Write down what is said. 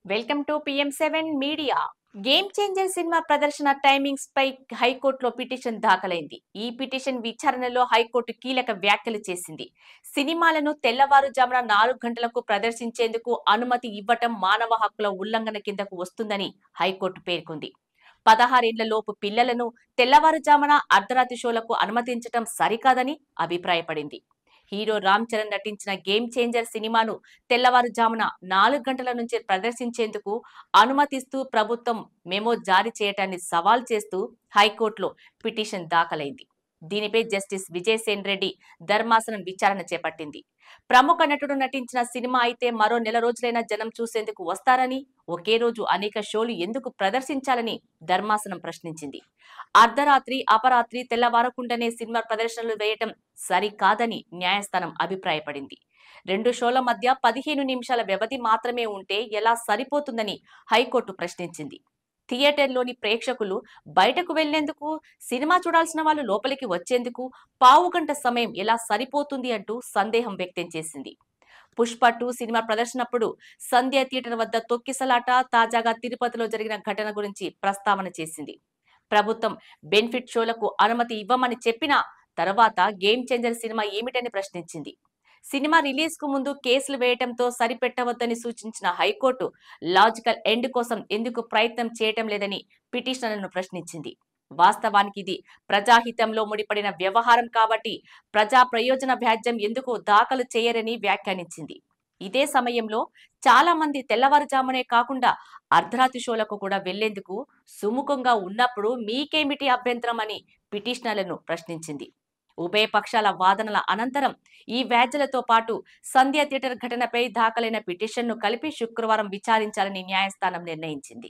Welcome to PM seven మీడియా. Game changer సినిమా ప్రదర్శన టైమింగ్స్ పై హైకోర్టులో పిటిషన్ దాఖలైంది. ఈ పిటిషన్ విచారణలో హైకోర్టు కీలక వ్యాఖ్యలు చేసింది. సినిమాలను తెల్లవారుజామున 4 గంటలకు ప్రదర్శించేందుకు అనుమతి ఇవ్వటం మానవ హక్కుల ఉల్లంఘన కిందకు వస్తుందని హైకోర్టు పేర్కొంది. 16 ఏళ్ల లోపు పిల్లలను తెల్లవారుజామున అర్ధరాత్రి షోలకు అనుమతించటం సరికాదని అభిప్రాయపడింది. హీరో రామ్ చరణ్ నటించిన గేమ్ చేంజర్ సినిమాను తెల్లవారుజామున 4 గంటల నుంచి ప్రదర్శించేందుకు అనుమతిస్తూ ప్రభుత్వం మెమో జారీ చేయటాన్ని సవాల్ చేస్తూ హైకోర్టులో పిటిషన్ దాఖలైంది. దీనిపై జస్టిస్ విజయసేన్ రెడ్డి ధర్మాసనం విచారణ చేపట్టింది. ప్రముఖ నటుడు నటించిన సినిమా అయితే మరో నెల రోజులైనా జనం చూసేందుకు వస్తారని, ఒకే రోజు అనేక షోలు ఎందుకు ప్రదర్శించాలని ధర్మాసనం ప్రశ్నించింది. అర్ధరాత్రి, అపరాత్రి, తెల్లవారకుండానే సినిమా ప్రదర్శనలు వేయటం సరికాదని న్యాయస్థానం అభిప్రాయపడింది. 2 షోల మధ్య 15 నిమిషాల వ్యవధి మాత్రమే ఉంటే ఎలా సరిపోతుందని హైకోర్టు ప్రశ్నించింది. థియేటర్లోని ప్రేక్షకులు బయటకు వెళ్లేందుకు, సినిమా చూడాల్సిన వాళ్ళు లోపలికి వచ్చేందుకు పావుగంట సమయం ఎలా సరిపోతుంది అంటూ సందేహం వ్యక్తం చేసింది. పుష్ప 2 సినిమా ప్రదర్శనప్పుడు సంధ్య థియేటర్ వద్ద తొక్కిసలాట, తాజాగా తిరుపతిలో జరిగిన ఘటన గురించి ప్రస్తావన చేసింది. ప్రభుత్వం బెనిఫిట్ షోలకు అనుమతి ఇవ్వమని చెప్పినా తర్వాత గేమ్ చేంజర్ సినిమా ఏమిటని ప్రశ్నించింది. సినిమా రిలీజ్ కు ముందు కేసులు వేయటంతో సరిపెట్టవద్దని సూచించిన హైకోర్టు లాజికల్ ఎండ్ కోసం ఎందుకు ప్రయత్నం చేయటం లేదని పిటిషనర్లను ప్రశ్నించింది. వాస్తవానికి ఇది ప్రజాహితంలో ముడిపడిన వ్యవహారం కాబట్టి ప్రజా ప్రయోజన వ్యాజ్యం ఎందుకు దాఖలు చేయరని వ్యాఖ్యానించింది. ఇదే సమయంలో చాలా మంది తెల్లవారుజామునే కాకుండా అర్ధరాత్రి షోలకు కూడా వెళ్లేందుకు సుముఖంగా ఉన్నప్పుడు మీకేమిటి అభ్యంతరం అని పిటిషనర్లను ప్రశ్నించింది. ఉభయ పక్షాల వాదనల అనంతరం ఈ వ్యాజ్యాలతో పాటు సంధ్య థియేటర్ ఘటనపై దాఖలైన పిటిషన్ను కలిపి శుక్రవారం విచారించాలని న్యాయస్థానం నిర్ణయించింది.